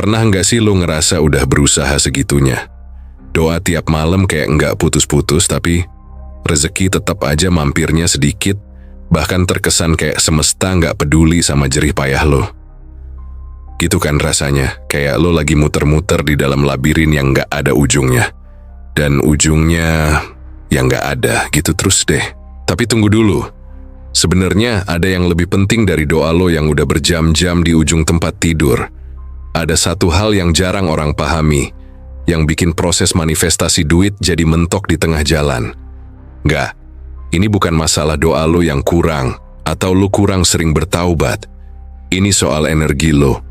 Pernah nggak sih lo ngerasa udah berusaha segitunya? Doa tiap malam kayak nggak putus-putus, tapi rezeki tetap aja mampirnya sedikit, bahkan terkesan kayak semesta nggak peduli sama jerih payah lo. Gitu kan rasanya, kayak lo lagi muter-muter di dalam labirin yang nggak ada ujungnya. Dan ujungnya yang nggak ada, gitu terus deh. Tapi tunggu dulu, sebenarnya ada yang lebih penting dari doa lo yang udah berjam-jam di ujung tempat tidur. Ada satu hal yang jarang orang pahami, yang bikin proses manifestasi duit jadi mentok di tengah jalan. Nggak, ini bukan masalah doa lo yang kurang, atau lo kurang sering bertaubat. Ini soal energi lo.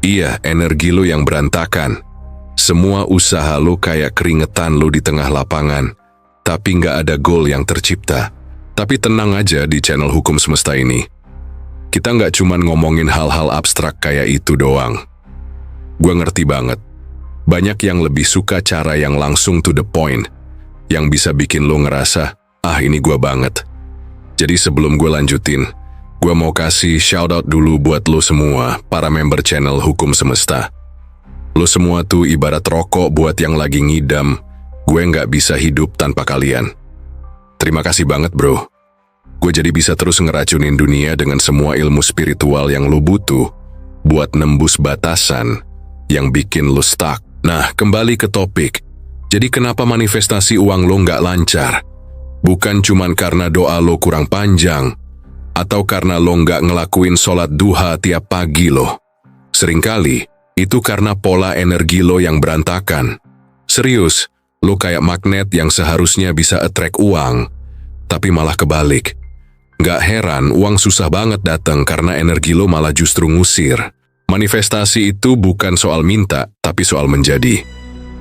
Iya, energi lo yang berantakan. Semua usaha lo kayak keringetan lo di tengah lapangan, tapi nggak ada goal yang tercipta. Tapi tenang aja di channel Hukum Semesta ini. Kita nggak cuman ngomongin hal-hal abstrak kayak itu doang. Gue ngerti banget. Banyak yang lebih suka cara yang langsung to the point, yang bisa bikin lo ngerasa, ini gue banget. Jadi sebelum gue lanjutin, gue mau kasih shoutout dulu buat lo semua, para member channel Hukum Semesta. Lo semua tuh ibarat rokok buat yang lagi ngidam, gue nggak bisa hidup tanpa kalian. Terima kasih banget bro. Gue jadi bisa terus ngeracunin dunia dengan semua ilmu spiritual yang lo butuh, buat nembus batasan yang bikin lo stuck. Nah, kembali ke topik. Jadi kenapa manifestasi uang lo nggak lancar? Bukan cuman karena doa lo kurang panjang, atau karena lo nggak ngelakuin sholat duha tiap pagi lo. Seringkali, itu karena pola energi lo yang berantakan. Serius, lo kayak magnet yang seharusnya bisa attract uang, tapi malah kebalik. Nggak heran uang susah banget datang karena energi lo malah justru ngusir. Manifestasi itu bukan soal minta, tapi soal menjadi.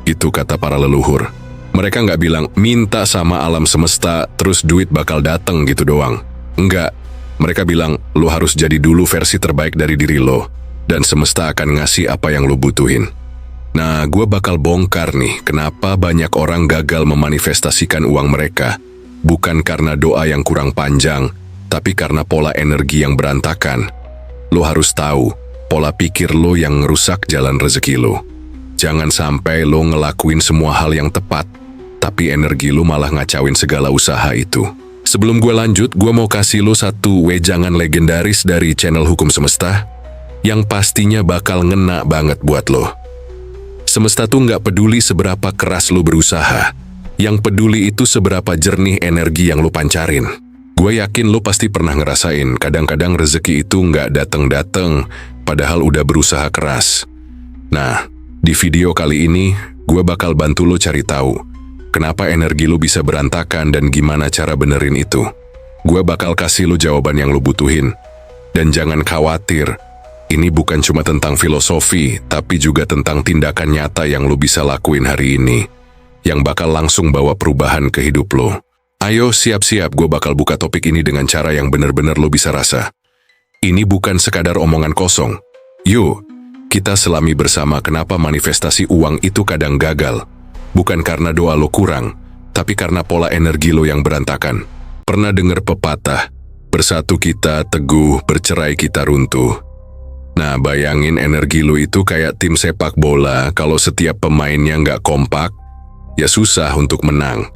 Itu kata para leluhur. Mereka nggak bilang, minta sama alam semesta, terus duit bakal datang gitu doang. Enggak. Mereka bilang, lo harus jadi dulu versi terbaik dari diri lo, dan semesta akan ngasih apa yang lo butuhin. Nah, gue bakal bongkar nih, kenapa banyak orang gagal memanifestasikan uang mereka. Bukan karena doa yang kurang panjang, tapi karena pola energi yang berantakan. Lo harus tahu, pola pikir lo yang ngerusak jalan rezeki lo. Jangan sampai lo ngelakuin semua hal yang tepat, tapi energi lo malah ngacauin segala usaha itu. Sebelum gue lanjut, gue mau kasih lo satu wejangan legendaris dari channel Hukum Semesta, yang pastinya bakal ngena banget buat lo. Semesta tuh nggak peduli seberapa keras lo berusaha, yang peduli itu seberapa jernih energi yang lo pancarin. Gue yakin lo pasti pernah ngerasain, kadang-kadang rezeki itu nggak dateng-dateng, padahal udah berusaha keras. Nah, di video kali ini, gue bakal bantu lo cari tahu, kenapa energi lo bisa berantakan dan gimana cara benerin itu. Gue bakal kasih lo jawaban yang lo butuhin. Dan jangan khawatir, ini bukan cuma tentang filosofi, tapi juga tentang tindakan nyata yang lo bisa lakuin hari ini, yang bakal langsung bawa perubahan ke hidup lo. Ayo siap-siap, gue bakal buka topik ini dengan cara yang bener-bener lo bisa rasa. Ini bukan sekadar omongan kosong. Yuk, kita selami bersama kenapa manifestasi uang itu kadang gagal. Bukan karena doa lo kurang, tapi karena pola energi lo yang berantakan. Pernah dengar pepatah, bersatu kita teguh, bercerai kita runtuh. Nah, bayangin energi lo itu kayak tim sepak bola, kalau setiap pemainnya nggak kompak, ya susah untuk menang.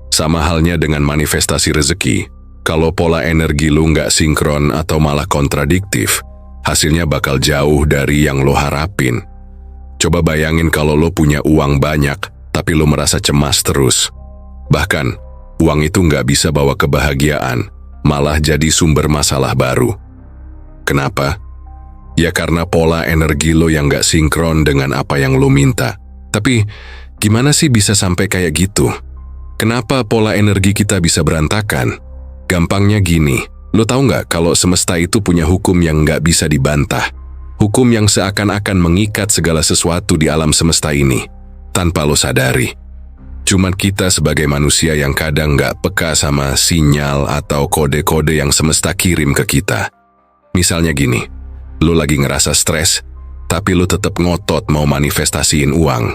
Sama halnya dengan manifestasi rezeki. Kalau pola energi lo nggak sinkron atau malah kontradiktif, hasilnya bakal jauh dari yang lo harapin. Coba bayangin kalau lo punya uang banyak, tapi lo merasa cemas terus. Bahkan, uang itu nggak bisa bawa kebahagiaan, malah jadi sumber masalah baru. Kenapa? Ya karena pola energi lo yang nggak sinkron dengan apa yang lo minta. Tapi, gimana sih bisa sampai kayak gitu? Kenapa pola energi kita bisa berantakan? Gampangnya gini, lo tahu nggak kalau semesta itu punya hukum yang nggak bisa dibantah? Hukum yang seakan-akan mengikat segala sesuatu di alam semesta ini, tanpa lo sadari. Cuman kita sebagai manusia yang kadang nggak peka sama sinyal atau kode-kode yang semesta kirim ke kita. Misalnya gini, lo lagi ngerasa stres, tapi lo tetap ngotot mau manifestasiin uang.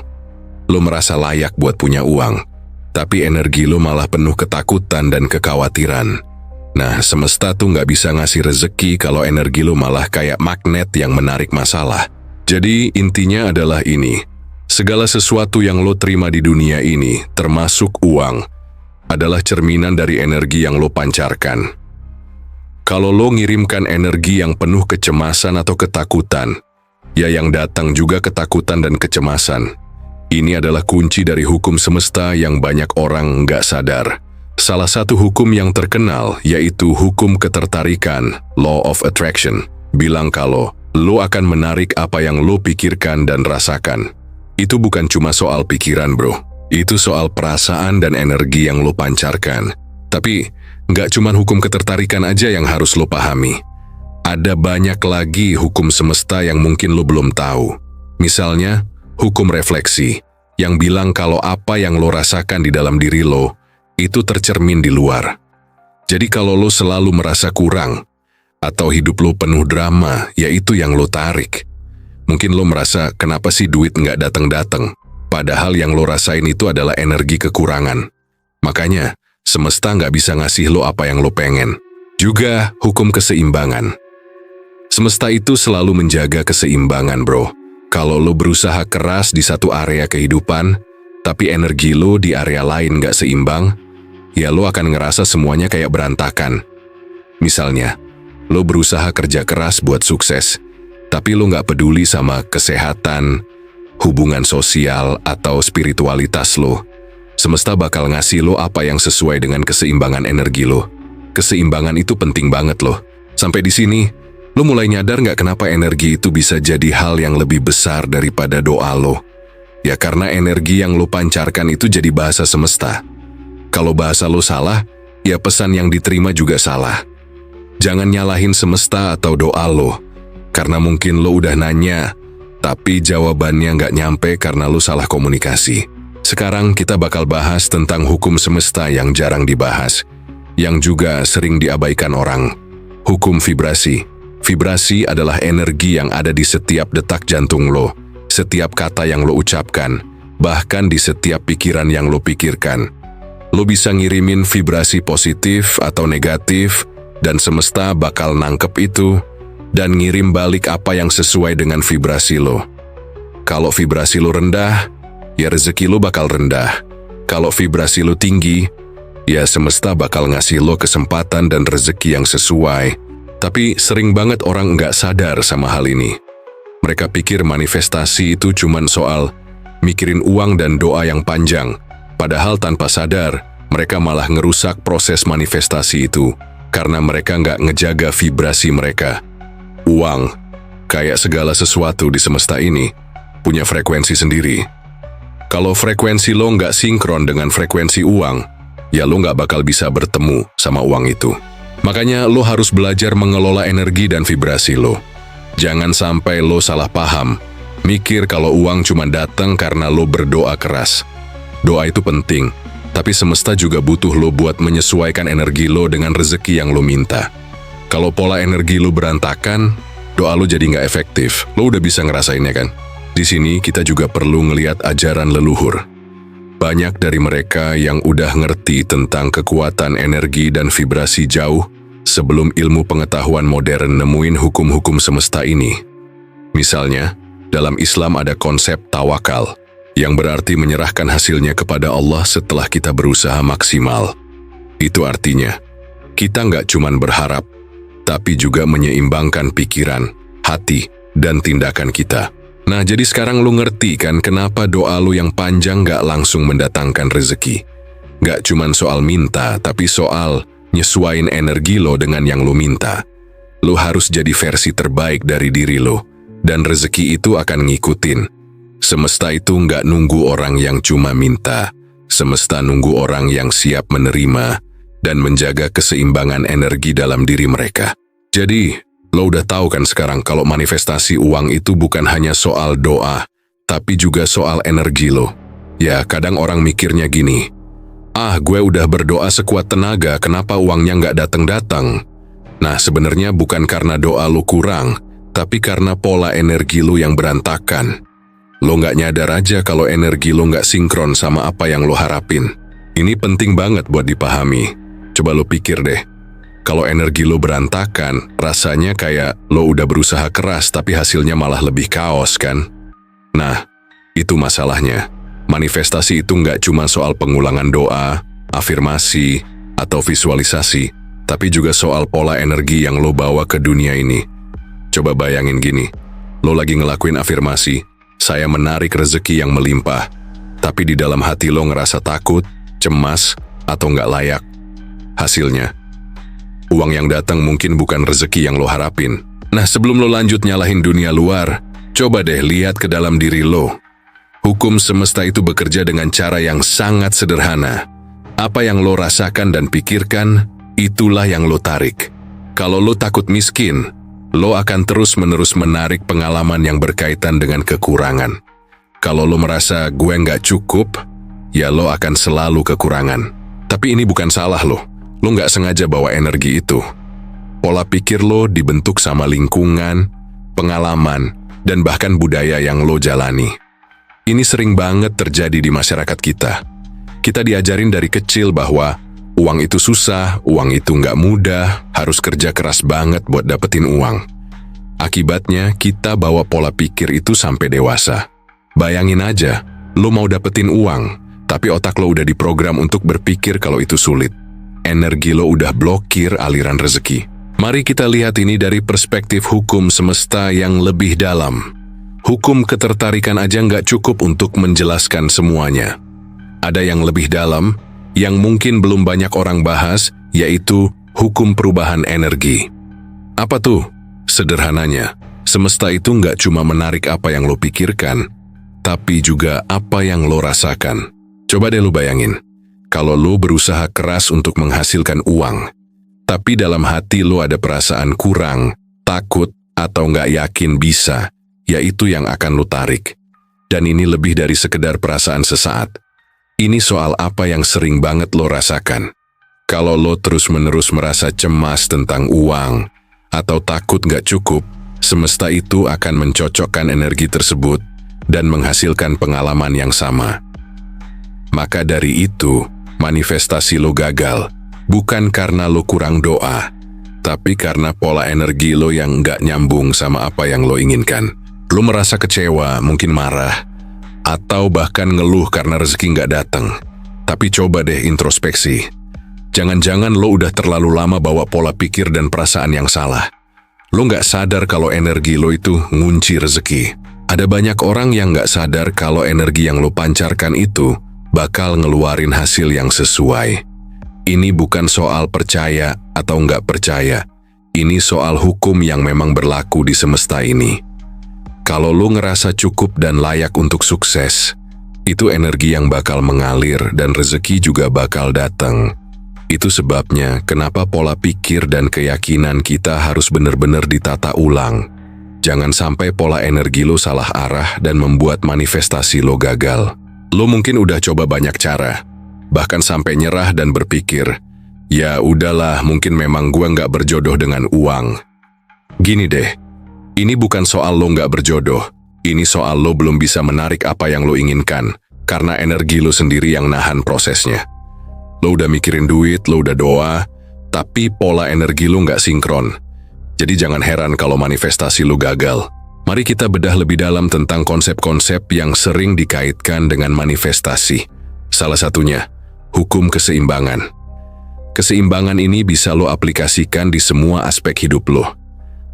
Lo merasa layak buat punya uang, tapi energi lo malah penuh ketakutan dan kekhawatiran. Nah, semesta tuh nggak bisa ngasih rezeki kalau energi lo malah kayak magnet yang menarik masalah. Jadi intinya adalah ini, segala sesuatu yang lo terima di dunia ini, termasuk uang, adalah cerminan dari energi yang lo pancarkan. Kalau lo ngirimkan energi yang penuh kecemasan atau ketakutan, ya yang datang juga ketakutan dan kecemasan. Ini adalah kunci dari hukum semesta yang banyak orang nggak sadar. Salah satu hukum yang terkenal yaitu hukum ketertarikan, Law of Attraction, bilang kalau lo akan menarik apa yang lo pikirkan dan rasakan. Itu bukan cuma soal pikiran, bro. Itu soal perasaan dan energi yang lo pancarkan. Tapi, nggak cuma hukum ketertarikan aja yang harus lo pahami. Ada banyak lagi hukum semesta yang mungkin lo belum tahu. Misalnya, hukum refleksi, yang bilang kalau apa yang lo rasakan di dalam diri lo, itu tercermin di luar. Jadi kalau lo selalu merasa kurang, atau hidup lo penuh drama, yaitu yang lo tarik. Mungkin lo merasa kenapa sih duit nggak datang-datang, padahal yang lo rasain itu adalah energi kekurangan. Makanya, semesta nggak bisa ngasih lo apa yang lo pengen. Juga hukum keseimbangan. Semesta itu selalu menjaga keseimbangan, bro. Kalau lo berusaha keras di satu area kehidupan, tapi energi lo di area lain nggak seimbang, ya lo akan ngerasa semuanya kayak berantakan. Misalnya, lo berusaha kerja keras buat sukses, tapi lo nggak peduli sama kesehatan, hubungan sosial, atau spiritualitas lo. Semesta bakal ngasih lo apa yang sesuai dengan keseimbangan energi lo. Keseimbangan itu penting banget loh. Sampai di sini, lo mulai nyadar nggak kenapa energi itu bisa jadi hal yang lebih besar daripada doa lo? Ya karena energi yang lo pancarkan itu jadi bahasa semesta. Kalau bahasa lo salah, ya pesan yang diterima juga salah. Jangan nyalahin semesta atau doa lo, karena mungkin lo udah nanya, tapi jawabannya nggak nyampe karena lo salah komunikasi. Sekarang kita bakal bahas tentang hukum semesta yang jarang dibahas, yang juga sering diabaikan orang. Hukum vibrasi. Vibrasi adalah energi yang ada di setiap detak jantung lo, setiap kata yang lo ucapkan, bahkan di setiap pikiran yang lo pikirkan. Lo bisa ngirimin vibrasi positif atau negatif, dan semesta bakal nangkep itu dan ngirim balik apa yang sesuai dengan vibrasi lo. Kalau vibrasi lo rendah, ya rezeki lo bakal rendah. Kalau vibrasi lo tinggi, ya semesta bakal ngasih lo kesempatan dan rezeki yang sesuai. Tapi sering banget orang nggak sadar sama hal ini. Mereka pikir manifestasi itu cuman soal mikirin uang dan doa yang panjang. Padahal tanpa sadar, mereka malah ngerusak proses manifestasi itu. Karena mereka nggak ngejaga vibrasi mereka. Uang, kayak segala sesuatu di semesta ini, punya frekuensi sendiri. Kalau frekuensi lo nggak sinkron dengan frekuensi uang, ya lo nggak bakal bisa bertemu sama uang itu. Makanya lo harus belajar mengelola energi dan vibrasi lo. Jangan sampai lo salah paham, mikir kalau uang cuma datang karena lo berdoa keras. Doa itu penting, tapi semesta juga butuh lo buat menyesuaikan energi lo dengan rezeki yang lo minta. Kalau pola energi lo berantakan, doa lo jadi nggak efektif. Lo udah bisa ngerasainnya kan? Di sini kita juga perlu ngelihat ajaran leluhur. Banyak dari mereka yang udah ngerti tentang kekuatan energi dan vibrasi jauh sebelum ilmu pengetahuan modern nemuin hukum-hukum semesta ini. Misalnya, dalam Islam ada konsep tawakal, yang berarti menyerahkan hasilnya kepada Allah setelah kita berusaha maksimal. Itu artinya, kita nggak cuman berharap, tapi juga menyeimbangkan pikiran, hati, dan tindakan kita. Nah, jadi sekarang lu ngerti kan kenapa doa lu yang panjang nggak langsung mendatangkan rezeki. Nggak cuman soal minta, tapi soal nyesuain energi lo dengan yang lu minta. Lu harus jadi versi terbaik dari diri lo, dan rezeki itu akan ngikutin. Semesta itu nggak nunggu orang yang cuma minta. Semesta nunggu orang yang siap menerima dan menjaga keseimbangan energi dalam diri mereka. Jadi, lo udah tahu kan sekarang kalau manifestasi uang itu bukan hanya soal doa, tapi juga soal energi lo. Ya, kadang orang mikirnya gini, gue udah berdoa sekuat tenaga, kenapa uangnya nggak datang-datang? Nah, sebenarnya bukan karena doa lo kurang, tapi karena pola energi lo yang berantakan. Lo nggak nyadar aja kalau energi lo nggak sinkron sama apa yang lo harapin. Ini penting banget buat dipahami. Coba lo pikir deh, Kalau energi lo berantakan, rasanya kayak lo udah berusaha keras tapi hasilnya malah lebih kaos kan? Nah, itu masalahnya. Manifestasi itu nggak cuma soal pengulangan doa, afirmasi, atau visualisasi, tapi juga soal pola energi yang lo bawa ke dunia ini. Coba bayangin gini, lo lagi ngelakuin afirmasi, saya menarik rezeki yang melimpah, tapi di dalam hati lo ngerasa takut, cemas, atau nggak layak. Hasilnya, uang yang datang mungkin bukan rezeki yang lo harapin. Nah, sebelum lo lanjut nyalahin dunia luar, coba deh lihat ke dalam diri lo. Hukum semesta itu bekerja dengan cara yang sangat sederhana. Apa yang lo rasakan dan pikirkan, itulah yang lo tarik. Kalau lo takut miskin, lo akan terus-menerus menarik pengalaman yang berkaitan dengan kekurangan. Kalau lo merasa gue nggak cukup, ya lo akan selalu kekurangan. Tapi ini bukan salah lo. Lo nggak sengaja bawa energi itu. Pola pikir lo dibentuk sama lingkungan, pengalaman, dan bahkan budaya yang lo jalani. Ini sering banget terjadi di masyarakat kita. Kita diajarin dari kecil bahwa uang itu susah, uang itu nggak mudah, harus kerja keras banget buat dapetin uang. Akibatnya, kita bawa pola pikir itu sampai dewasa. Bayangin aja, lo mau dapetin uang, tapi otak lo udah diprogram untuk berpikir kalau itu sulit. Energi lo udah blokir aliran rezeki. Mari kita lihat ini dari perspektif hukum semesta yang lebih dalam. Hukum ketertarikan aja nggak cukup untuk menjelaskan semuanya. Ada yang lebih dalam, yang mungkin belum banyak orang bahas, yaitu hukum perubahan energi. Apa tuh? Sederhananya, semesta itu nggak cuma menarik apa yang lo pikirkan, tapi juga apa yang lo rasakan. Coba deh lo bayangin. Kalau lo berusaha keras untuk menghasilkan uang, tapi dalam hati lo ada perasaan kurang, takut, atau nggak yakin bisa, yaitu yang akan lo tarik. Dan ini lebih dari sekedar perasaan sesaat. Ini soal apa yang sering banget lo rasakan. Kalau lo terus-menerus merasa cemas tentang uang, atau takut nggak cukup, semesta itu akan mencocokkan energi tersebut dan menghasilkan pengalaman yang sama. Maka dari itu, manifestasi lo gagal, bukan karena lo kurang doa, tapi karena pola energi lo yang nggak nyambung sama apa yang lo inginkan. Lo merasa kecewa, mungkin marah, atau bahkan ngeluh karena rezeki nggak datang. Tapi coba deh introspeksi. Jangan-jangan lo udah terlalu lama bawa pola pikir dan perasaan yang salah. Lo nggak sadar kalau energi lo itu ngunci rezeki. Ada banyak orang yang nggak sadar kalau energi yang lo pancarkan itu bakal ngeluarin hasil yang sesuai. Ini bukan soal percaya atau nggak percaya. Ini soal hukum yang memang berlaku di semesta ini. Kalau lo ngerasa cukup dan layak untuk sukses, itu energi yang bakal mengalir dan rezeki juga bakal datang. Itu sebabnya kenapa pola pikir dan keyakinan kita harus benar-benar ditata ulang. Jangan sampai pola energi lo salah arah dan membuat manifestasi lo gagal. Lo mungkin udah coba banyak cara, bahkan sampai nyerah dan berpikir, ya udahlah, mungkin memang gua nggak berjodoh dengan uang. Gini deh, ini bukan soal lo nggak berjodoh, ini soal lo belum bisa menarik apa yang lo inginkan, karena energi lo sendiri yang nahan prosesnya. Lo udah mikirin duit, lo udah doa, tapi pola energi lo nggak sinkron. Jadi jangan heran kalau manifestasi lo gagal. Mari kita bedah lebih dalam tentang konsep-konsep yang sering dikaitkan dengan manifestasi. Salah satunya, hukum keseimbangan. Keseimbangan ini bisa lo aplikasikan di semua aspek hidup lo.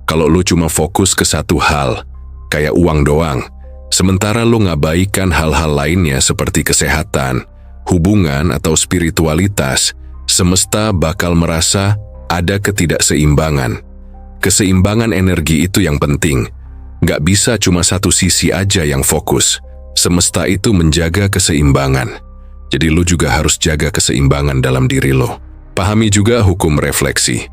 Kalau lo cuma fokus ke satu hal, kayak uang doang, sementara lo ngabaikan hal-hal lainnya seperti kesehatan, hubungan, atau spiritualitas, semesta bakal merasa ada ketidakseimbangan. Keseimbangan energi itu yang penting. Nggak bisa cuma satu sisi aja yang fokus. Semesta itu menjaga keseimbangan. Jadi lo juga harus jaga keseimbangan dalam diri lo. Pahami juga hukum refleksi.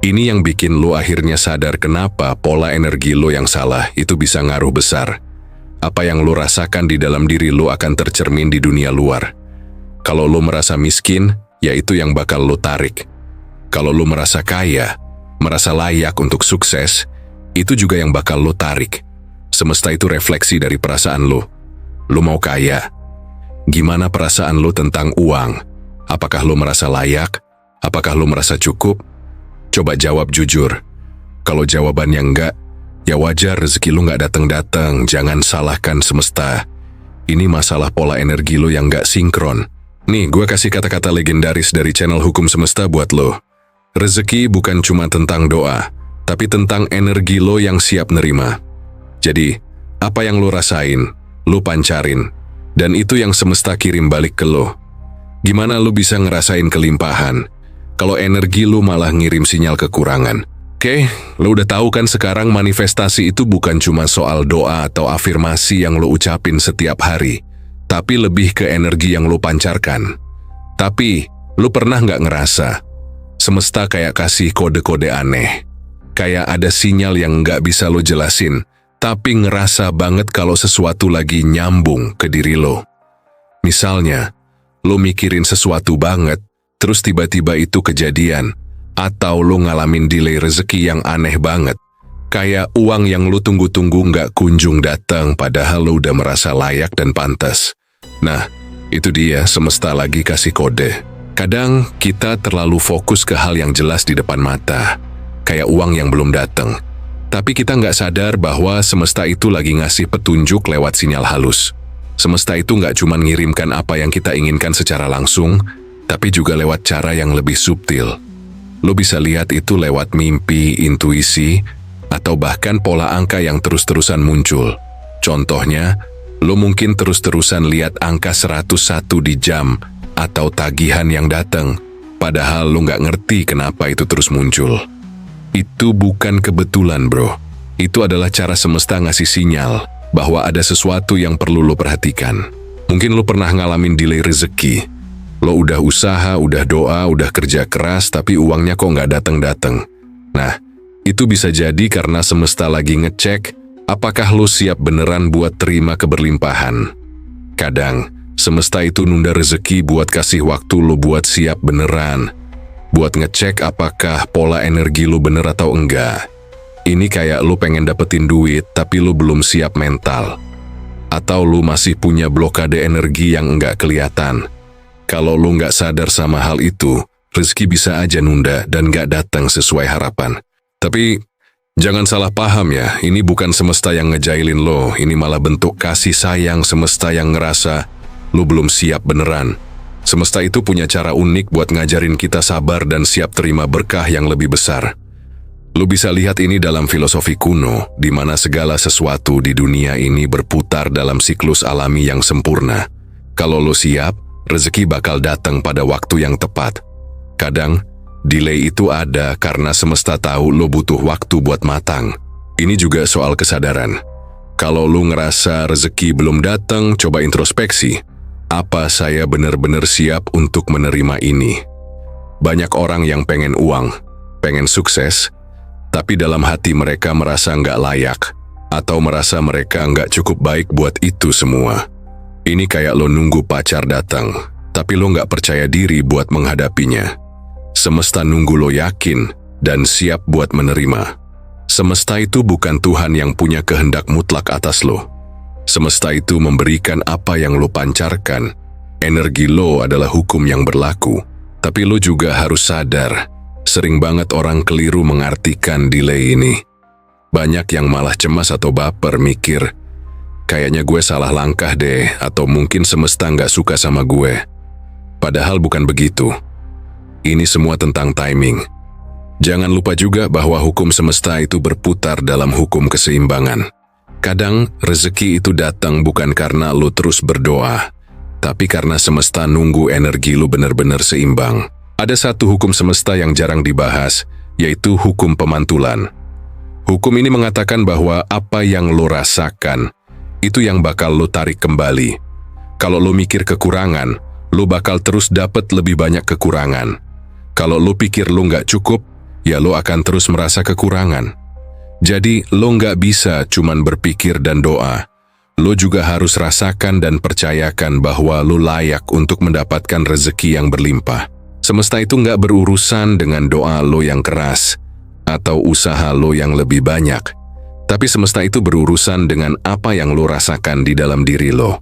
Ini yang bikin lo akhirnya sadar kenapa pola energi lo yang salah itu bisa ngaruh besar. Apa yang lo rasakan di dalam diri lo akan tercermin di dunia luar. Kalau lo merasa miskin, ya itu yang bakal lo tarik. Kalau lo merasa kaya, merasa layak untuk sukses, itu juga yang bakal lo tarik. Semesta itu refleksi dari perasaan lo. Lo mau kaya. Gimana perasaan lo tentang uang? Apakah lo merasa layak? Apakah lo merasa cukup? Coba jawab jujur. Kalau jawabannya enggak, ya wajar rezeki lu nggak datang-datang. Jangan salahkan semesta. Ini masalah pola energi lu yang nggak sinkron. Nih, gue kasih kata-kata legendaris dari channel Hukum Semesta buat lo. Rezeki bukan cuma tentang doa, tapi tentang energi lo yang siap nerima. Jadi, apa yang lo rasain, lo pancarin, dan itu yang semesta kirim balik ke lo. Gimana lo bisa ngerasain kelimpahan kalau energi lo malah ngirim sinyal kekurangan? Oke, lo udah tahu kan sekarang manifestasi itu bukan cuma soal doa atau afirmasi yang lo ucapin setiap hari, tapi lebih ke energi yang lo pancarkan. Tapi, lo pernah nggak ngerasa semesta kayak kasih kode-kode aneh? Kayak ada sinyal yang nggak bisa lo jelasin, tapi ngerasa banget kalau sesuatu lagi nyambung ke diri lo. Misalnya, lo mikirin sesuatu banget, terus tiba-tiba itu kejadian. Atau lo ngalamin delay rezeki yang aneh banget. Kayak uang yang lo tunggu-tunggu nggak kunjung datang padahal lo udah merasa layak dan pantas. Nah, itu dia semesta lagi kasih kode. Kadang kita terlalu fokus ke hal yang jelas di depan mata. Kayak uang yang belum datang. Tapi kita nggak sadar bahwa semesta itu lagi ngasih petunjuk lewat sinyal halus. Semesta itu nggak cuma ngirimkan apa yang kita inginkan secara langsung, tapi juga lewat cara yang lebih subtil. Lo bisa lihat itu lewat mimpi, intuisi, atau bahkan pola angka yang terus-terusan muncul. Contohnya, lo mungkin terus-terusan lihat angka 101 di jam, atau tagihan yang datang, padahal lo nggak ngerti kenapa itu terus muncul. Itu bukan kebetulan, bro. Itu adalah cara semesta ngasih sinyal bahwa ada sesuatu yang perlu lo perhatikan. Mungkin lo pernah ngalamin delay rezeki. Lo udah usaha, udah doa, udah kerja keras, tapi uangnya kok nggak datang-datang. Nah, itu bisa jadi karena semesta lagi ngecek apakah lo siap beneran buat terima keberlimpahan. Kadang, semesta itu nunda rezeki buat kasih waktu lo buat siap beneran. Buat ngecek apakah pola energi lo bener atau enggak. Ini kayak lo pengen dapetin duit, tapi lo belum siap mental. Atau lo masih punya blokade energi yang enggak kelihatan. Kalau lo nggak sadar sama hal itu, rezeki bisa aja nunda dan nggak datang sesuai harapan. Tapi, jangan salah paham ya, ini bukan semesta yang ngejailin lo, ini malah bentuk kasih sayang semesta yang ngerasa lo belum siap beneran. Semesta itu punya cara unik buat ngajarin kita sabar dan siap terima berkah yang lebih besar. Lo bisa lihat ini dalam filosofi kuno, di mana segala sesuatu di dunia ini berputar dalam siklus alami yang sempurna. Kalau lo siap, rezeki bakal datang pada waktu yang tepat. Kadang, delay itu ada karena semesta tahu lo butuh waktu buat matang. Ini juga soal kesadaran. Kalau lo ngerasa rezeki belum datang, coba introspeksi. Apa saya benar-benar siap untuk menerima ini? Banyak orang yang pengen uang, pengen sukses, tapi dalam hati mereka merasa nggak layak, atau merasa mereka nggak cukup baik buat itu semua. Ini kayak lo nunggu pacar datang, tapi lo nggak percaya diri buat menghadapinya. Semesta nunggu lo yakin dan siap buat menerima. Semesta itu bukan Tuhan yang punya kehendak mutlak atas lo. Semesta itu memberikan apa yang lo pancarkan. Energi lo adalah hukum yang berlaku, tapi lo juga harus sadar, sering banget orang keliru mengartikan delay ini. Banyak yang malah cemas atau baper mikir, kayaknya gue salah langkah deh, atau mungkin semesta nggak suka sama gue. Padahal bukan begitu. Ini semua tentang timing. Jangan lupa juga bahwa hukum semesta itu berputar dalam hukum keseimbangan. Kadang, rezeki itu datang bukan karena lu terus berdoa, tapi karena semesta nunggu energi lu benar-benar seimbang. Ada satu hukum semesta yang jarang dibahas, yaitu hukum pemantulan. Hukum ini mengatakan bahwa apa yang lu rasakan, itu yang bakal lo tarik kembali. Kalau lo mikir kekurangan, lo bakal terus dapat lebih banyak kekurangan. Kalau lo pikir lo nggak cukup, ya lo akan terus merasa kekurangan. Jadi, lo nggak bisa cuman berpikir dan doa. Lo juga harus rasakan dan percayakan bahwa lo layak untuk mendapatkan rezeki yang berlimpah. Semesta itu nggak berurusan dengan doa lo yang keras, atau usaha lo yang lebih banyak. Tapi semesta itu berurusan dengan apa yang lo rasakan di dalam diri lo.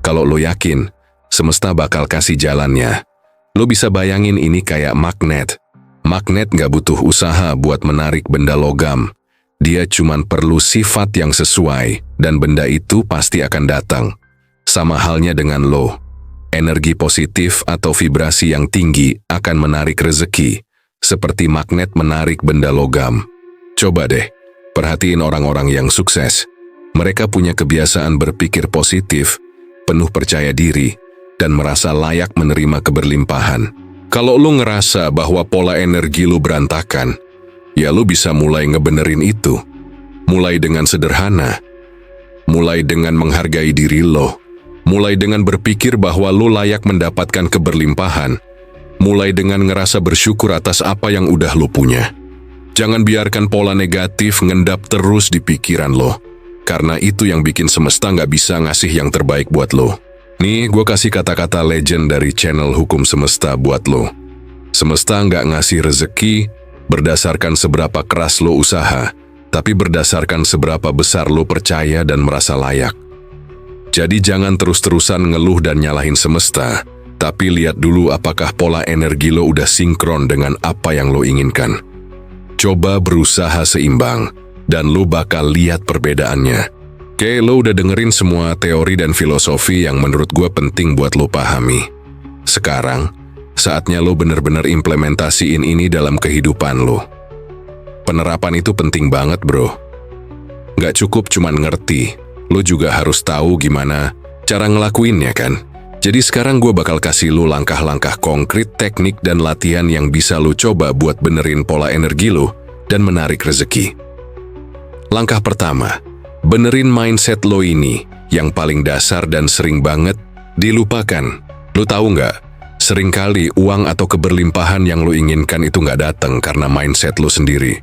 Kalau lo yakin, semesta bakal kasih jalannya. Lo bisa bayangin ini kayak magnet. Magnet nggak butuh usaha buat menarik benda logam. Dia cuman perlu sifat yang sesuai, dan benda itu pasti akan datang. Sama halnya dengan lo. Energi positif atau vibrasi yang tinggi akan menarik rezeki, seperti magnet menarik benda logam. Coba deh, perhatiin orang-orang yang sukses. Mereka punya kebiasaan berpikir positif, penuh percaya diri, dan merasa layak menerima keberlimpahan. Kalau lu ngerasa bahwa pola energi lu berantakan, ya lu bisa mulai ngebenerin itu. Mulai dengan sederhana, mulai dengan menghargai diri lo, mulai dengan berpikir bahwa lu layak mendapatkan keberlimpahan, mulai dengan ngerasa bersyukur atas apa yang udah lu punya. Jangan biarkan pola negatif ngendap terus di pikiran lo, karena itu yang bikin semesta nggak bisa ngasih yang terbaik buat lo. Nih, gue kasih kata-kata legend dari channel Hukum Semesta buat lo. Semesta nggak ngasih rezeki berdasarkan seberapa keras lo usaha, tapi berdasarkan seberapa besar lo percaya dan merasa layak. Jadi jangan terus-terusan ngeluh dan nyalahin semesta, tapi lihat dulu apakah pola energi lo udah sinkron dengan apa yang lo inginkan. Coba berusaha seimbang, dan lo bakal lihat perbedaannya. Oke, lo udah dengerin semua teori dan filosofi yang menurut gue penting buat lo pahami. Sekarang, saatnya lo bener-bener implementasiin ini dalam kehidupan lo. Penerapan itu penting banget, bro. Gak cukup cuman ngerti, lo juga harus tahu gimana cara ngelakuinnya kan? Jadi sekarang gue bakal kasih lo langkah-langkah konkret, teknik, dan latihan yang bisa lo coba buat benerin pola energi lo dan menarik rezeki. Langkah pertama, benerin mindset lo ini, yang paling dasar dan sering banget dilupakan. Lo tahu nggak? Seringkali uang atau keberlimpahan yang lo inginkan itu nggak datang karena mindset lo sendiri.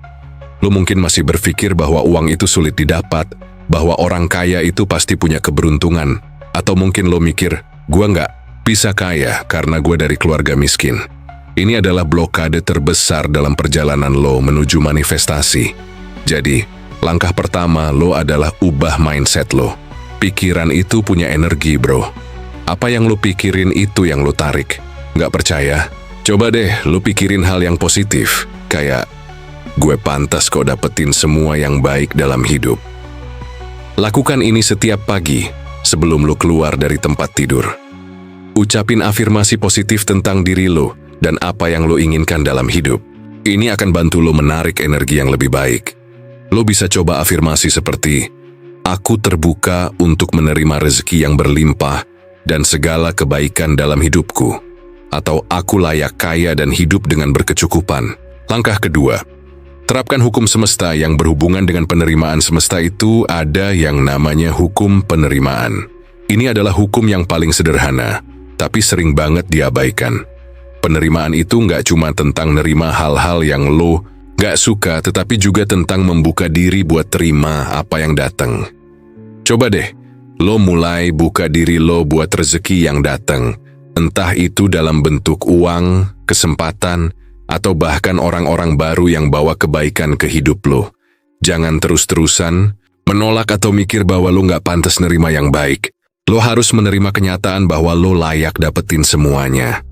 Lo mungkin masih berpikir bahwa uang itu sulit didapat, bahwa orang kaya itu pasti punya keberuntungan, atau mungkin lo mikir, gue nggak bisa kaya karena gue dari keluarga miskin. Ini adalah blokade terbesar dalam perjalanan lo menuju manifestasi. Jadi, langkah pertama lo adalah ubah mindset lo. Pikiran itu punya energi, bro. Apa yang lo pikirin itu yang lo tarik. Nggak percaya? Coba deh lo pikirin hal yang positif. Kayak, gue pantas kok dapetin semua yang baik dalam hidup. Lakukan ini setiap pagi sebelum lo keluar dari tempat tidur. Ucapin afirmasi positif tentang diri lo dan apa yang lo inginkan dalam hidup. Ini akan bantu lo menarik energi yang lebih baik. Lo bisa coba afirmasi seperti, aku terbuka untuk menerima rezeki yang berlimpah dan segala kebaikan dalam hidupku. Atau aku layak kaya dan hidup dengan berkecukupan. Langkah kedua, terapkan hukum semesta yang berhubungan dengan penerimaan semesta itu ada yang namanya hukum penerimaan. Ini adalah hukum yang paling sederhana, tapi sering banget diabaikan. Penerimaan itu nggak cuma tentang nerima hal-hal yang lo nggak suka, tetapi juga tentang membuka diri buat terima apa yang datang. Coba deh, lo mulai buka diri lo buat rezeki yang datang. Entah itu dalam bentuk uang, kesempatan, atau bahkan orang-orang baru yang bawa kebaikan ke hidup lo. Jangan terus-terusan menolak atau mikir bahwa lo nggak pantas nerima yang baik. Lo harus menerima kenyataan bahwa lo layak dapetin semuanya.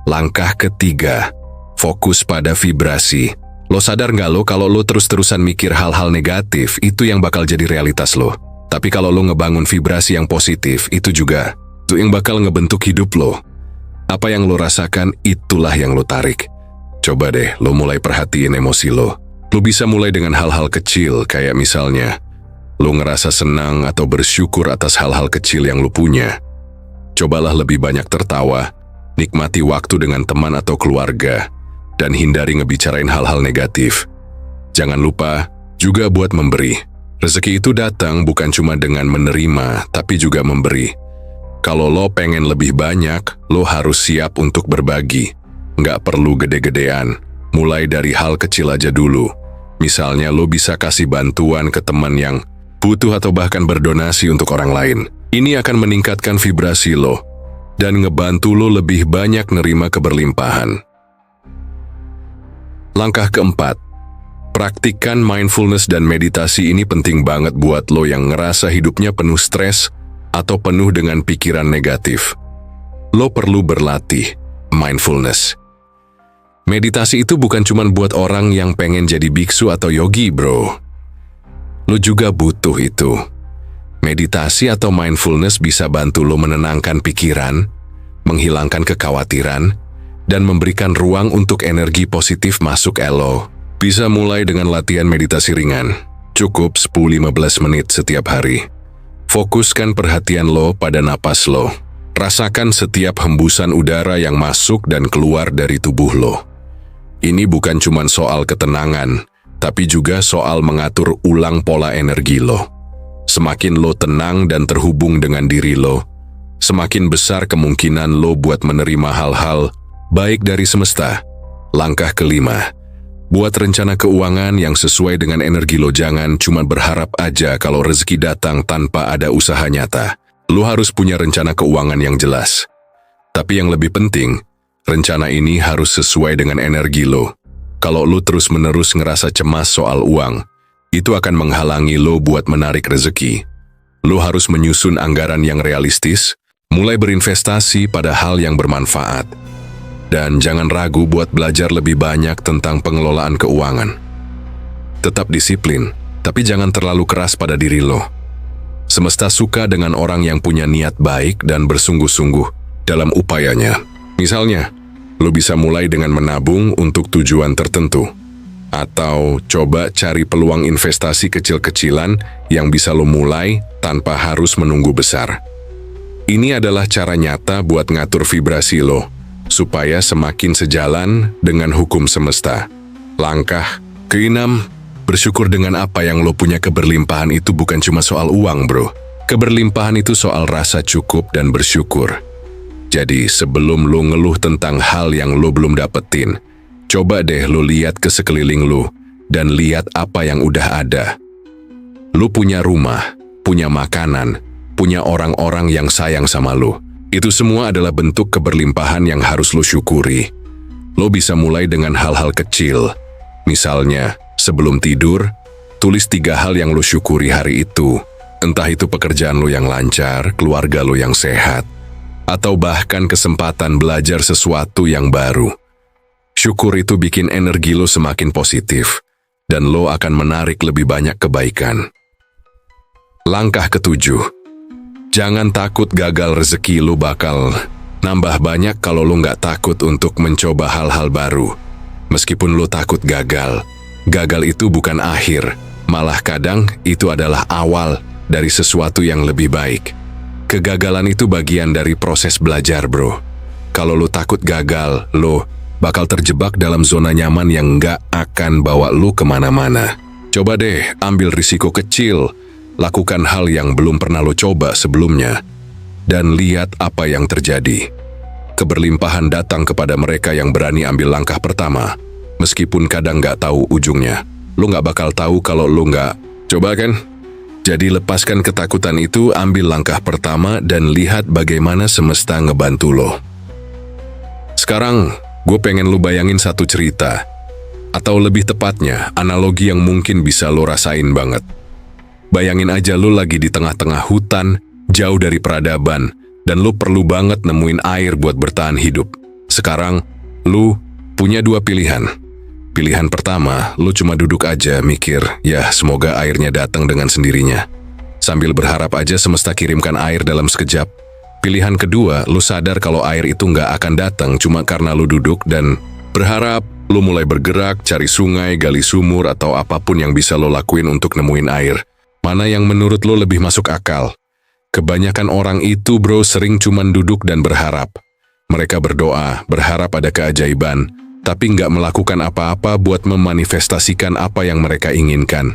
Langkah ketiga, fokus pada vibrasi. Lo sadar nggak lo kalau lo terus-terusan mikir hal-hal negatif, itu yang bakal jadi realitas lo. Tapi kalau lo ngebangun vibrasi yang positif, itu juga itu yang bakal ngebentuk hidup lo. Apa yang lo rasakan, itulah yang lo tarik. Coba deh, lo mulai perhatiin emosi lo. Lo bisa mulai dengan hal-hal kecil, kayak misalnya, lo ngerasa senang atau bersyukur atas hal-hal kecil yang lo punya. Cobalah lebih banyak tertawa, nikmati waktu dengan teman atau keluarga, dan hindari ngebicarain hal-hal negatif. Jangan lupa juga buat memberi. Rezeki itu datang bukan cuma dengan menerima, tapi juga memberi. Kalau lo pengen lebih banyak, lo harus siap untuk berbagi. Nggak perlu gede-gedean, mulai dari hal kecil aja dulu. Misalnya lo bisa kasih bantuan ke teman yang butuh atau bahkan berdonasi untuk orang lain. Ini akan meningkatkan vibrasi lo dan ngebantu lo lebih banyak nerima keberlimpahan. Langkah keempat, praktikkan mindfulness dan meditasi. Ini penting banget buat lo yang ngerasa hidupnya penuh stres atau penuh dengan pikiran negatif. Lo perlu berlatih mindfulness. Meditasi itu bukan cuma buat orang yang pengen jadi biksu atau yogi, bro. Lu juga butuh itu. Meditasi atau mindfulness bisa bantu lo menenangkan pikiran, menghilangkan kekhawatiran, dan memberikan ruang untuk energi positif masuk lo. Bisa mulai dengan latihan meditasi ringan. Cukup 10-15 menit setiap hari. Fokuskan perhatian lo pada napas lo. Rasakan setiap hembusan udara yang masuk dan keluar dari tubuh lo. Ini bukan cuma soal ketenangan, tapi juga soal mengatur ulang pola energi lo. Semakin lo tenang dan terhubung dengan diri lo, semakin besar kemungkinan lo buat menerima hal-hal baik dari semesta. Langkah kelima, buat rencana keuangan yang sesuai dengan energi lo. Jangan cuma berharap aja kalau rezeki datang tanpa ada usaha nyata. Lo harus punya rencana keuangan yang jelas. Tapi yang lebih penting, rencana ini harus sesuai dengan energi lo. Kalau lo terus-menerus ngerasa cemas soal uang, itu akan menghalangi lo buat menarik rezeki. Lo harus menyusun anggaran yang realistis, mulai berinvestasi pada hal yang bermanfaat. Dan jangan ragu buat belajar lebih banyak tentang pengelolaan keuangan. Tetap disiplin, tapi jangan terlalu keras pada diri lo. Semesta suka dengan orang yang punya niat baik dan bersungguh-sungguh dalam upayanya. Misalnya, lo bisa mulai dengan menabung untuk tujuan tertentu. Atau coba cari peluang investasi kecil-kecilan yang bisa lo mulai tanpa harus menunggu besar. Ini adalah cara nyata buat ngatur vibrasi lo, supaya semakin sejalan dengan hukum semesta. Langkah keenam, bersyukur dengan apa yang lo punya. Keberlimpahan itu bukan cuma soal uang, bro. Keberlimpahan itu soal rasa cukup dan bersyukur. Jadi sebelum lo ngeluh tentang hal yang lo belum dapetin, coba deh lo lihat ke sekeliling lo dan lihat apa yang udah ada. Lo punya rumah, punya makanan, punya orang-orang yang sayang sama lo. Itu semua adalah bentuk keberlimpahan yang harus lo syukuri. Lo bisa mulai dengan hal-hal kecil. Misalnya, sebelum tidur, tulis 3 hal yang lo syukuri hari itu. Entah itu pekerjaan lo yang lancar, keluarga lo yang sehat, atau bahkan kesempatan belajar sesuatu yang baru. Syukur itu bikin energi lo semakin positif, dan lo akan menarik lebih banyak kebaikan. Langkah ketujuh, jangan takut gagal. Rezeki lo bakal nambah banyak kalau lo nggak takut untuk mencoba hal-hal baru. Meskipun lo takut gagal, gagal itu bukan akhir, malah kadang itu adalah awal dari sesuatu yang lebih baik. Kegagalan itu bagian dari proses belajar, bro. Kalau lo takut gagal, lo bakal terjebak dalam zona nyaman yang nggak akan bawa lo kemana-mana. Coba deh ambil risiko kecil, lakukan hal yang belum pernah lo coba sebelumnya, dan lihat apa yang terjadi. Keberlimpahan datang kepada mereka yang berani ambil langkah pertama. Meskipun kadang nggak tahu ujungnya, lo nggak bakal tahu kalau lo nggak coba, kan? Jadi lepaskan ketakutan itu, ambil langkah pertama, dan lihat bagaimana semesta ngebantu lo. Sekarang, gue pengen lo bayangin satu cerita, atau lebih tepatnya, analogi yang mungkin bisa lo rasain banget. Bayangin aja lo lagi di tengah-tengah hutan, jauh dari peradaban, dan lo perlu banget nemuin air buat bertahan hidup. Sekarang, lo punya 2 pilihan. Pilihan pertama, lo cuma duduk aja mikir, ya semoga airnya datang dengan sendirinya. Sambil berharap aja semesta kirimkan air dalam sekejap. Pilihan kedua, lo sadar kalau air itu nggak akan datang cuma karena lo duduk dan berharap. Lo mulai bergerak, cari sungai, gali sumur, atau apapun yang bisa lo lakuin untuk nemuin air. Mana yang menurut lo lebih masuk akal? Kebanyakan orang itu, bro, sering cuman duduk dan berharap. Mereka berdoa, berharap ada keajaiban, tapi nggak melakukan apa-apa buat memanifestasikan apa yang mereka inginkan.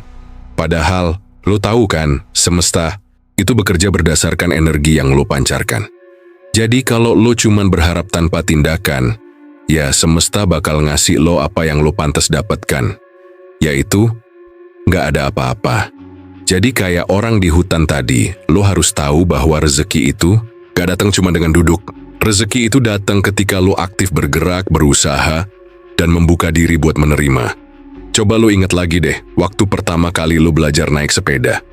Padahal, lo tahu kan, semesta itu bekerja berdasarkan energi yang lo pancarkan. Jadi kalau lo cuman berharap tanpa tindakan, ya semesta bakal ngasih lo apa yang lo pantas dapatkan. Yaitu, nggak ada apa-apa. Jadi kayak orang di hutan tadi, lo harus tahu bahwa rezeki itu gak datang cuma dengan duduk. Rezeki itu datang ketika lo aktif bergerak, berusaha, dan membuka diri buat menerima. Coba lo ingat lagi deh, waktu pertama kali lo belajar naik sepeda.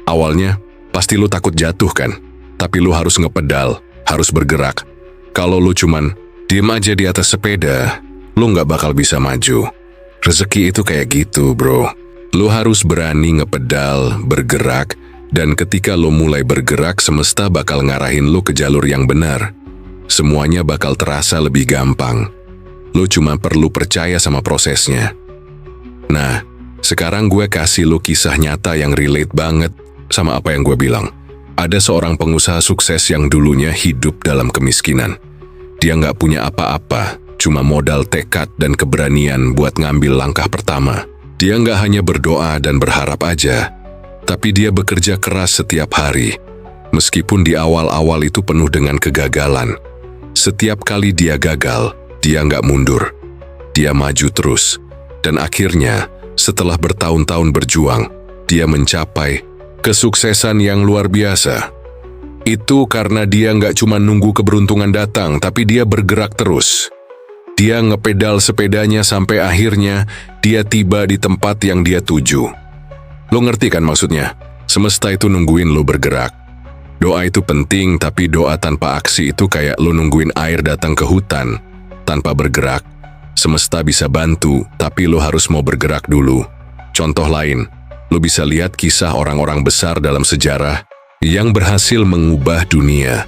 Awalnya, pasti lo takut jatuh kan? Tapi lo harus ngepedal, harus bergerak. Kalau lo cuman diem aja di atas sepeda, lo nggak bakal bisa maju. Rezeki itu kayak gitu, bro. Lo harus berani ngepedal, bergerak, dan ketika lo mulai bergerak, semesta bakal ngarahin lo ke jalur yang benar. Semuanya bakal terasa lebih gampang. Lo cuma perlu percaya sama prosesnya. Nah, sekarang gue kasih lo kisah nyata yang relate banget sama apa yang gue bilang. Ada seorang pengusaha sukses yang dulunya hidup dalam kemiskinan. Dia nggak punya apa-apa, cuma modal tekad dan keberanian buat ngambil langkah pertama. Dia nggak hanya berdoa dan berharap aja, tapi dia bekerja keras setiap hari. Meskipun di awal-awal itu penuh dengan kegagalan. Setiap kali dia gagal, dia nggak mundur. Dia maju terus. Dan akhirnya, setelah bertahun-tahun berjuang, dia mencapai kesuksesan yang luar biasa. Itu karena dia nggak cuma nunggu keberuntungan datang, tapi dia bergerak terus. Dia ngepedal sepedanya sampai akhirnya dia tiba di tempat yang dia tuju. Lo ngerti kan maksudnya? Semesta itu nungguin lo bergerak. Doa itu penting, tapi doa tanpa aksi itu kayak lo nungguin air datang ke hutan. Tanpa bergerak, semesta bisa bantu, tapi lo harus mau bergerak dulu. Contoh lain, lo bisa lihat kisah orang-orang besar dalam sejarah yang berhasil mengubah dunia.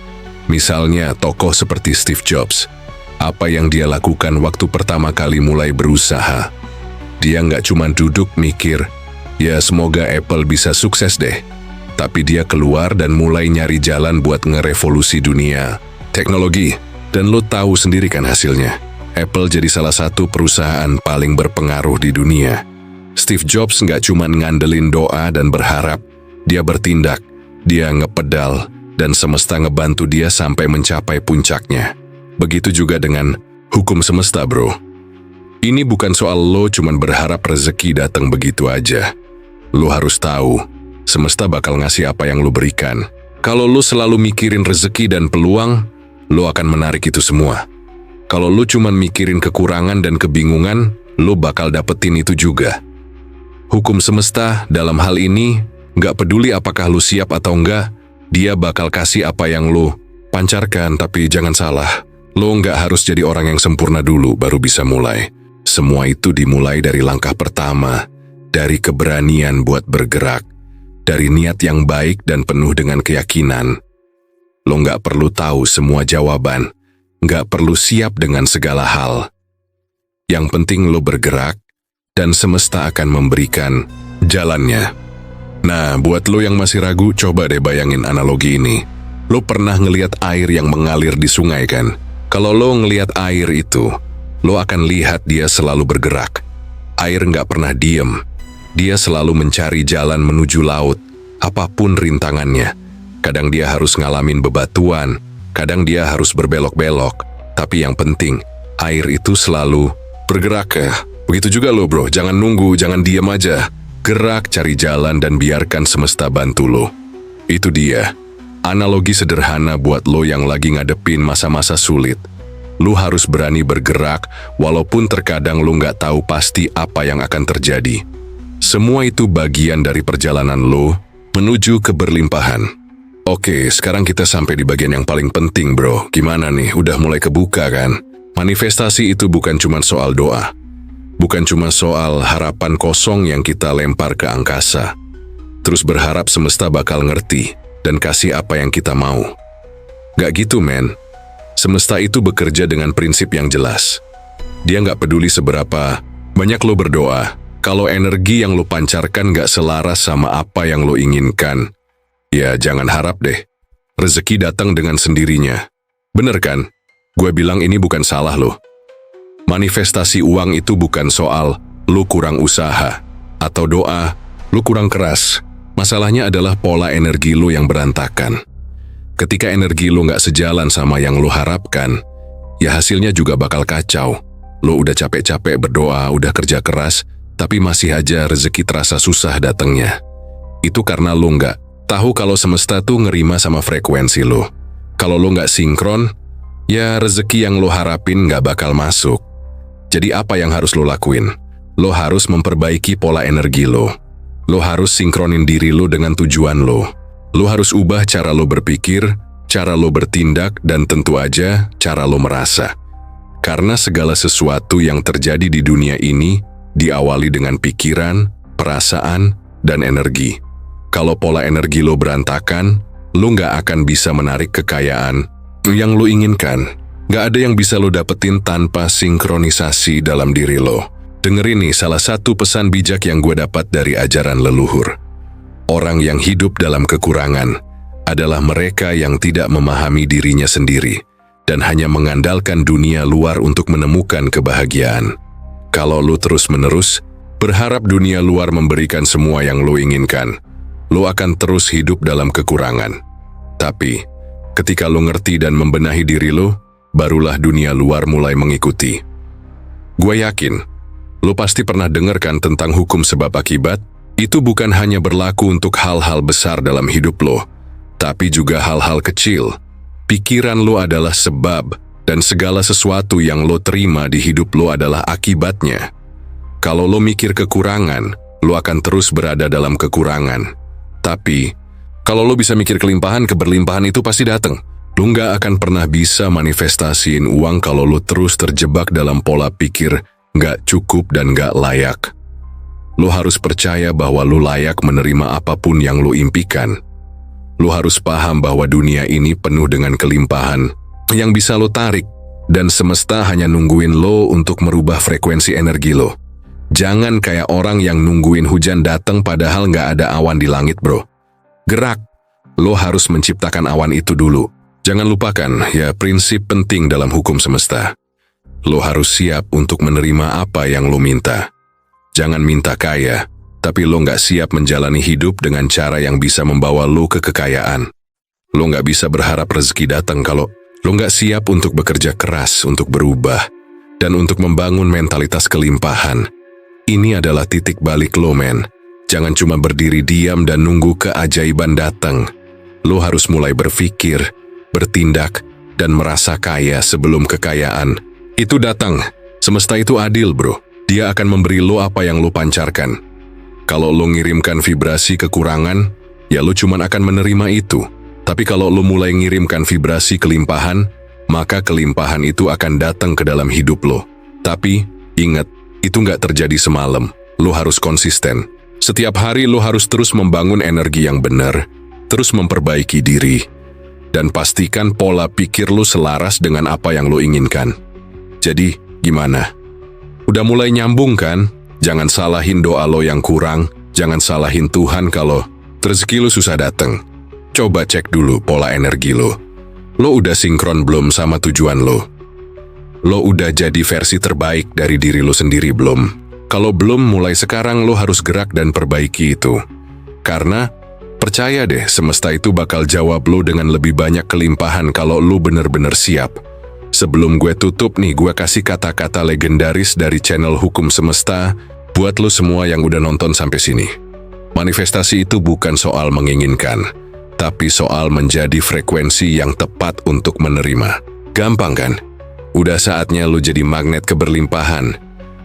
Misalnya tokoh seperti Steve Jobs. Apa yang dia lakukan waktu pertama kali mulai berusaha? Dia nggak cuma duduk mikir, ya semoga Apple bisa sukses deh. Tapi dia keluar dan mulai nyari jalan buat ngerevolusi dunia teknologi. Dan lo tahu sendiri kan hasilnya. Apple jadi salah satu perusahaan paling berpengaruh di dunia. Steve Jobs nggak cuma ngandelin doa dan berharap, dia bertindak, dia ngepedal, dan semesta ngebantu dia sampai mencapai puncaknya. Begitu juga dengan hukum semesta, bro. Ini bukan soal lo cuma berharap rezeki datang begitu aja. Lo harus tahu, semesta bakal ngasih apa yang lo berikan. Kalau lo selalu mikirin rezeki dan peluang, lo akan menarik itu semua. Kalau lo cuma mikirin kekurangan dan kebingungan, lo bakal dapetin itu juga. Hukum semesta dalam hal ini, nggak peduli apakah lo siap atau enggak, dia bakal kasih apa yang lo pancarkan, tapi jangan salah. Lo nggak harus jadi orang yang sempurna dulu baru bisa mulai. Semua itu dimulai dari langkah pertama, dari keberanian buat bergerak, dari niat yang baik dan penuh dengan keyakinan. Lo nggak perlu tahu semua jawaban, nggak perlu siap dengan segala hal. Yang penting lo bergerak, dan semesta akan memberikan jalannya. Nah, buat lo yang masih ragu, coba deh bayangin analogi ini. Lo pernah ngeliat air yang mengalir di sungai kan? Kalau lo ngeliat air itu, lo akan lihat dia selalu bergerak. Air nggak pernah diem. Dia selalu mencari jalan menuju laut, apapun rintangannya. Kadang dia harus ngalamin bebatuan, kadang dia harus berbelok-belok. Tapi yang penting, air itu selalu bergerak ya. Begitu juga lo bro, jangan nunggu, jangan diem aja. Gerak, cari jalan, dan biarkan semesta bantu lo. Itu dia, analogi sederhana buat lo yang lagi ngadepin masa-masa sulit. Lo harus berani bergerak, walaupun terkadang lo nggak tahu pasti apa yang akan terjadi. Semua itu bagian dari perjalanan lo menuju keberlimpahan. Oke, sekarang kita sampai di bagian yang paling penting bro. Gimana nih, udah mulai kebuka kan? Manifestasi itu bukan cuma soal doa. Bukan cuma soal harapan kosong yang kita lempar ke angkasa. Terus berharap semesta bakal ngerti dan kasih apa yang kita mau. Gak gitu men. Semesta itu bekerja dengan prinsip yang jelas. Dia gak peduli seberapa banyak lo berdoa. Kalau energi yang lo pancarkan gak selaras sama apa yang lo inginkan, ya jangan harap deh. Rezeki datang dengan sendirinya. Bener kan? Gue bilang ini bukan salah lo. Manifestasi uang itu bukan soal lo kurang usaha atau doa lo kurang keras. Masalahnya adalah pola energi lo yang berantakan. Ketika energi lo gak sejalan sama yang lo harapkan, ya hasilnya juga bakal kacau. Lo udah capek-capek berdoa, udah kerja keras, tapi masih aja rezeki terasa susah datangnya. Itu karena lo gak tahu kalau semesta tuh ngerima sama frekuensi lo. Kalau lo gak sinkron, ya rezeki yang lo harapin gak bakal masuk. Jadi apa yang harus lo lakuin? Lo harus memperbaiki pola energi lo. Lo harus sinkronin diri lo dengan tujuan lo. Lo harus ubah cara lo berpikir, cara lo bertindak, dan tentu aja cara lo merasa. Karena segala sesuatu yang terjadi di dunia ini diawali dengan pikiran, perasaan, dan energi. Kalau pola energi lo berantakan, lo nggak akan bisa menarik kekayaan yang lo inginkan. Nggak ada yang bisa lo dapetin tanpa sinkronisasi dalam diri lo. Dengerin nih salah satu pesan bijak yang gue dapat dari ajaran leluhur. Orang yang hidup dalam kekurangan adalah mereka yang tidak memahami dirinya sendiri dan hanya mengandalkan dunia luar untuk menemukan kebahagiaan. Kalau lo terus-menerus berharap dunia luar memberikan semua yang lo inginkan, lo akan terus hidup dalam kekurangan. Tapi, ketika lo ngerti dan membenahi diri lo, barulah dunia luar mulai mengikuti. Gue yakin, lo pasti pernah dengarkan tentang hukum sebab akibat. Itu bukan hanya berlaku untuk hal-hal besar dalam hidup lo, tapi juga hal-hal kecil. Pikiran lo adalah sebab, dan segala sesuatu yang lo terima di hidup lo adalah akibatnya. Kalau lo mikir kekurangan, lo akan terus berada dalam kekurangan. Tapi, kalau lo bisa mikir kelimpahan, keberlimpahan itu pasti datang. Lo nggak akan pernah bisa manifestasiin uang kalau lo terus terjebak dalam pola pikir nggak cukup dan nggak layak. Lo harus percaya bahwa lo layak menerima apapun yang lo impikan. Lo harus paham bahwa dunia ini penuh dengan kelimpahan yang bisa lo tarik, dan semesta hanya nungguin lo untuk merubah frekuensi energi lo. Jangan kayak orang yang nungguin hujan datang padahal nggak ada awan di langit, bro. Gerak. Lo harus menciptakan awan itu dulu. Jangan lupakan, ya, prinsip penting dalam hukum semesta. Lo harus siap untuk menerima apa yang lo minta. Jangan minta kaya, tapi lo nggak siap menjalani hidup dengan cara yang bisa membawa lo ke kekayaan. Lo nggak bisa berharap rezeki datang kalau lo nggak siap untuk bekerja keras, untuk berubah, dan untuk membangun mentalitas kelimpahan. Ini adalah titik balik lo, men. Jangan cuma berdiri diam dan nunggu keajaiban datang. Lo harus mulai berpikir, bertindak, dan merasa kaya sebelum kekayaan itu datang. Semesta itu adil, bro. Dia akan memberi lo apa yang lo pancarkan. Kalau lo ngirimkan vibrasi kekurangan, ya lo cuman akan menerima itu. Tapi kalau lo mulai ngirimkan vibrasi kelimpahan, maka kelimpahan itu akan datang ke dalam hidup lo. Tapi, ingat, itu nggak terjadi semalam. Lo harus konsisten. Setiap hari lo harus terus membangun energi yang benar, terus memperbaiki diri, dan pastikan pola pikir lo selaras dengan apa yang lo inginkan. Jadi, gimana? Udah mulai nyambung kan? Jangan salahin doa lo yang kurang, jangan salahin Tuhan kalau rezeki lo susah datang. Coba cek dulu pola energi lo. Lo udah sinkron belum sama tujuan lo? Lo udah jadi versi terbaik dari diri lo sendiri belum? Kalau belum, mulai sekarang lo harus gerak dan perbaiki itu. Karena, percaya deh, semesta itu bakal jawab lo dengan lebih banyak kelimpahan kalau lo bener-bener siap. Sebelum gue tutup nih, gue kasih kata-kata legendaris dari channel Hukum Semesta buat lo semua yang udah nonton sampai sini. Manifestasi itu bukan soal menginginkan, tapi soal menjadi frekuensi yang tepat untuk menerima. Gampang kan? Udah saatnya lo jadi magnet keberlimpahan.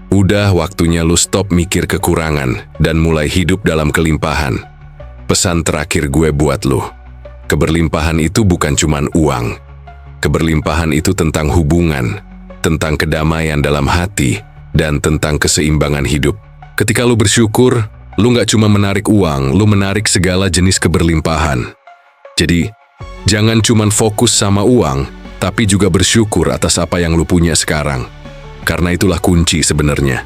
Udah waktunya lo stop mikir kekurangan dan mulai hidup dalam kelimpahan. Pesan terakhir gue buat lo, keberlimpahan itu bukan cuman uang. Keberlimpahan itu tentang hubungan, tentang kedamaian dalam hati, dan tentang keseimbangan hidup. Ketika lu bersyukur, lu nggak cuma menarik uang, lu menarik segala jenis keberlimpahan. Jadi, jangan cuma fokus sama uang, tapi juga bersyukur atas apa yang lu punya sekarang. Karena itulah kunci sebenarnya.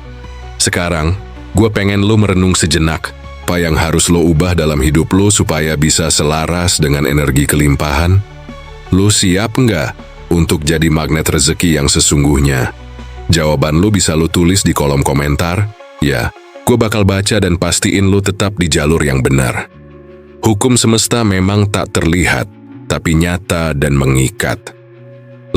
Sekarang, gue pengen lu merenung sejenak, apa yang harus lo ubah dalam hidup lo supaya bisa selaras dengan energi kelimpahan. Lo siap nggak untuk jadi magnet rezeki yang sesungguhnya? Jawaban lo bisa lo tulis di kolom komentar. Ya, gue bakal baca dan pastiin lo tetap di jalur yang benar. Hukum semesta memang tak terlihat, tapi nyata dan mengikat.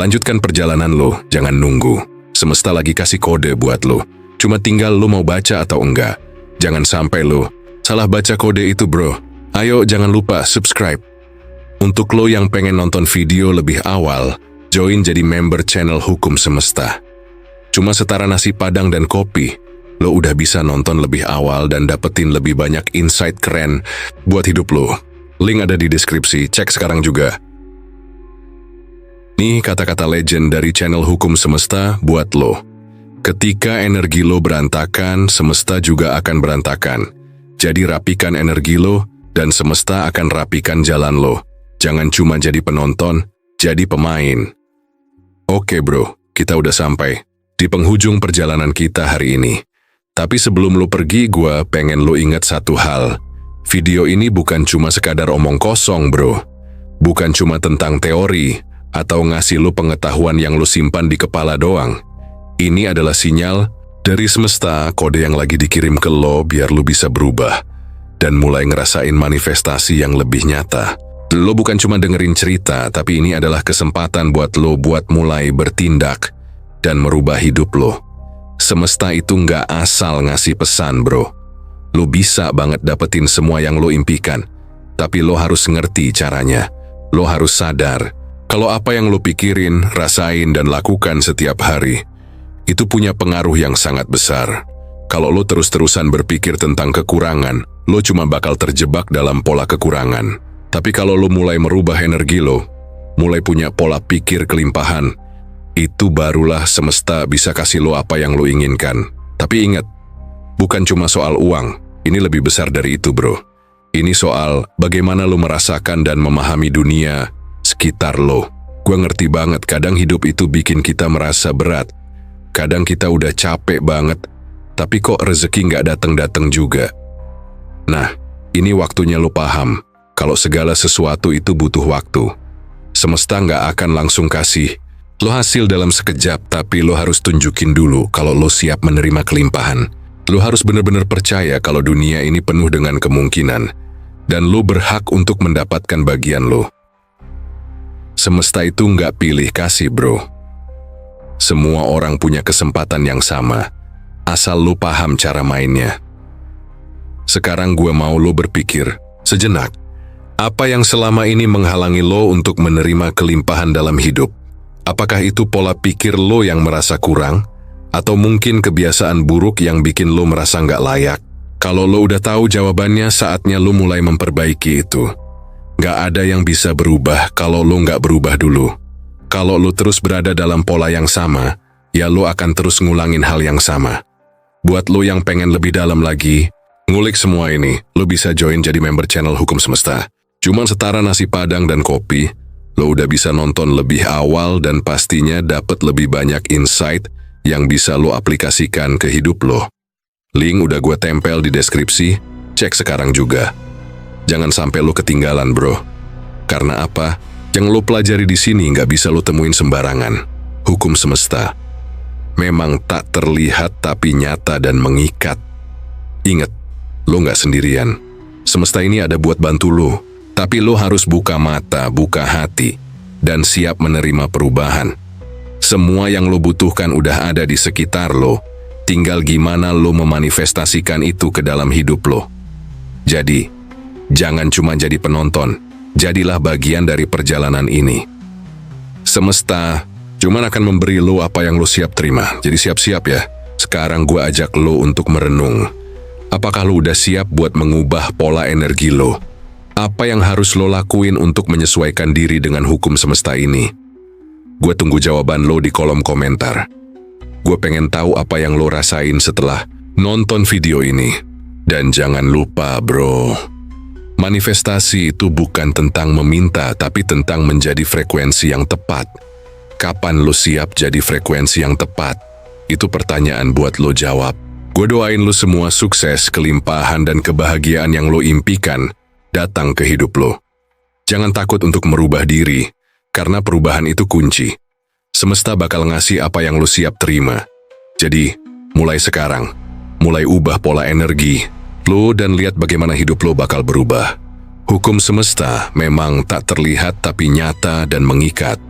Lanjutkan perjalanan lo, jangan nunggu. Semesta lagi kasih kode buat lo. Cuma tinggal lo mau baca atau enggak. Jangan sampai lo salah baca kode itu, bro. Ayo jangan lupa subscribe. Untuk lo yang pengen nonton video lebih awal, join jadi member channel Hukum Semesta. Cuma setara nasi padang dan kopi, lo udah bisa nonton lebih awal dan dapetin lebih banyak insight keren buat hidup lo. Link ada di deskripsi, cek sekarang juga. Nih kata-kata legend dari channel Hukum Semesta buat lo. Ketika energi lo berantakan, semesta juga akan berantakan. Jadi rapikan energi lo, dan semesta akan rapikan jalan lo. Jangan cuma jadi penonton, jadi pemain. Oke bro, kita udah sampai di penghujung perjalanan kita hari ini. Tapi sebelum lo pergi, gue pengen lo ingat satu hal. Video ini bukan cuma sekadar omong kosong bro. Bukan cuma tentang teori, atau ngasih lo pengetahuan yang lo simpan di kepala doang. Ini adalah sinyal dari semesta, kode yang lagi dikirim ke lo biar lo bisa berubah dan mulai ngerasain manifestasi yang lebih nyata. Lo bukan cuma dengerin cerita, tapi ini adalah kesempatan buat lo buat mulai bertindak dan merubah hidup lo. Semesta itu nggak asal ngasih pesan bro. Lo bisa banget dapetin semua yang lo impikan, tapi lo harus ngerti caranya. Lo harus sadar kalau apa yang lo pikirin, rasain, dan lakukan setiap hari itu punya pengaruh yang sangat besar. Kalau lo terus-terusan berpikir tentang kekurangan, lo cuma bakal terjebak dalam pola kekurangan. Tapi kalau lo mulai merubah energi lo, mulai punya pola pikir kelimpahan, itu barulah semesta bisa kasih lo apa yang lo inginkan. Tapi ingat, bukan cuma soal uang, ini lebih besar dari itu bro. Ini soal bagaimana lo merasakan dan memahami dunia sekitar lo. Gue ngerti banget, kadang hidup itu bikin kita merasa berat. Kadang kita udah capek banget, tapi kok rezeki nggak datang-datang juga. Nah, ini waktunya lo paham kalau segala sesuatu itu butuh waktu. Semesta nggak akan langsung kasih lo hasil dalam sekejap, tapi lo harus tunjukin dulu kalau lo siap menerima kelimpahan. Lo harus benar-benar percaya kalau dunia ini penuh dengan kemungkinan, dan lo berhak untuk mendapatkan bagian lo. Semesta itu nggak pilih kasih bro. Semua orang punya kesempatan yang sama, asal lo paham cara mainnya. Sekarang gue mau lo berpikir sejenak. Apa yang selama ini menghalangi lo untuk menerima kelimpahan dalam hidup? Apakah itu pola pikir lo yang merasa kurang? Atau mungkin kebiasaan buruk yang bikin lo merasa nggak layak? Kalau lo udah tahu jawabannya, saatnya lo mulai memperbaiki itu. Nggak ada yang bisa berubah kalau lo nggak berubah dulu. Kalau lo terus berada dalam pola yang sama, ya lo akan terus ngulangin hal yang sama. Buat lo yang pengen lebih dalam lagi, ngulik semua ini, lo bisa join jadi member channel Hukum Semesta. Cuman setara nasi padang dan kopi, lo udah bisa nonton lebih awal dan pastinya dapat lebih banyak insight yang bisa lo aplikasikan ke hidup lo. Link udah gue tempel di deskripsi, cek sekarang juga. Jangan sampai lo ketinggalan bro. Karena apa? Yang lo pelajari di sini nggak bisa lo temuin sembarangan. Hukum semesta memang tak terlihat tapi nyata dan mengikat. Ingat, lo nggak sendirian. Semesta ini ada buat bantu lo. Tapi lo harus buka mata, buka hati, dan siap menerima perubahan. Semua yang lo butuhkan udah ada di sekitar lo. Tinggal gimana lo memanifestasikan itu ke dalam hidup lo. Jadi, jangan cuma jadi penonton. Jadilah bagian dari perjalanan ini. Semesta cuman akan memberi lo apa yang lo siap terima. Jadi siap-siap ya. Sekarang gue ajak lo untuk merenung. Apakah lo udah siap buat mengubah pola energi lo? Apa yang harus lo lakuin untuk menyesuaikan diri dengan hukum semesta ini? Gue tunggu jawaban lo di kolom komentar. Gue pengen tahu apa yang lo rasain setelah nonton video ini. Dan jangan lupa bro, manifestasi itu bukan tentang meminta, tapi tentang menjadi frekuensi yang tepat. Kapan lo siap jadi frekuensi yang tepat? Itu pertanyaan buat lo jawab. Gue doain lo semua sukses, kelimpahan, dan kebahagiaan yang lo impikan datang ke hidup lo. Jangan takut untuk merubah diri, karena perubahan itu kunci. Semesta bakal ngasih apa yang lo siap terima. Jadi, mulai sekarang, mulai ubah pola energi lo dan lihat bagaimana hidup lo bakal berubah. Hukum semesta memang tak terlihat tapi nyata dan mengikat.